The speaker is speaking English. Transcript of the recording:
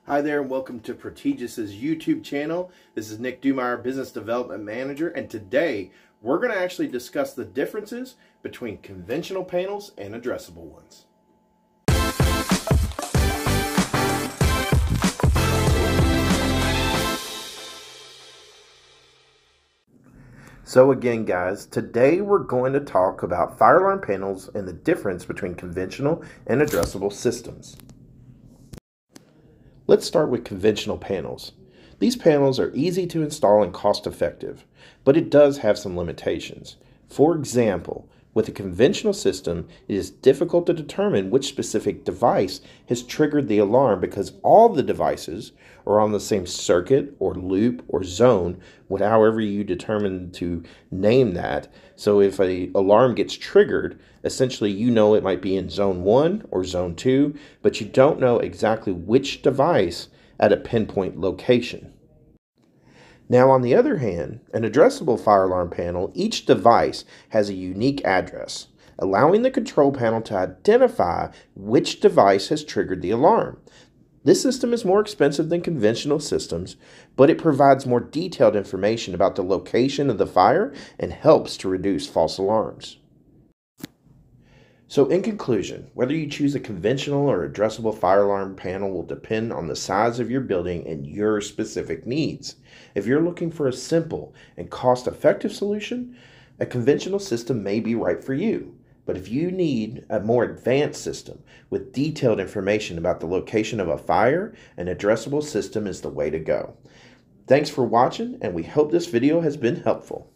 Hi there and welcome to Protegis' YouTube channel. This is Nick Dumeier, Business Development Manager, and today we're going to actually discuss the differences between conventional panels and addressable ones. So again guys, today we're going to talk about fire alarm panels and the difference between conventional and addressable systems. Let's start with conventional panels. These panels are easy to install and cost effective, but it does have some limitations. For example, with a conventional system, it is difficult to determine which specific device has triggered the alarm because all the devices are on the same circuit or loop or zone, however you determine to name that. So if an alarm gets triggered, essentially you know it might be in zone 1 or zone 2, but you don't know exactly which device at a pinpoint location. Now, on the other hand, an addressable fire alarm panel, each device has a unique address, allowing the control panel to identify which device has triggered the alarm. This system is more expensive than conventional systems, but it provides more detailed information about the location of the fire and helps to reduce false alarms. So in conclusion, whether you choose a conventional or addressable fire alarm panel will depend on the size of your building and your specific needs. If you're looking for a simple and cost-effective solution, a conventional system may be right for you. But if you need a more advanced system with detailed information about the location of a fire, an addressable system is the way to go. Thanks for watching, and we hope this video has been helpful.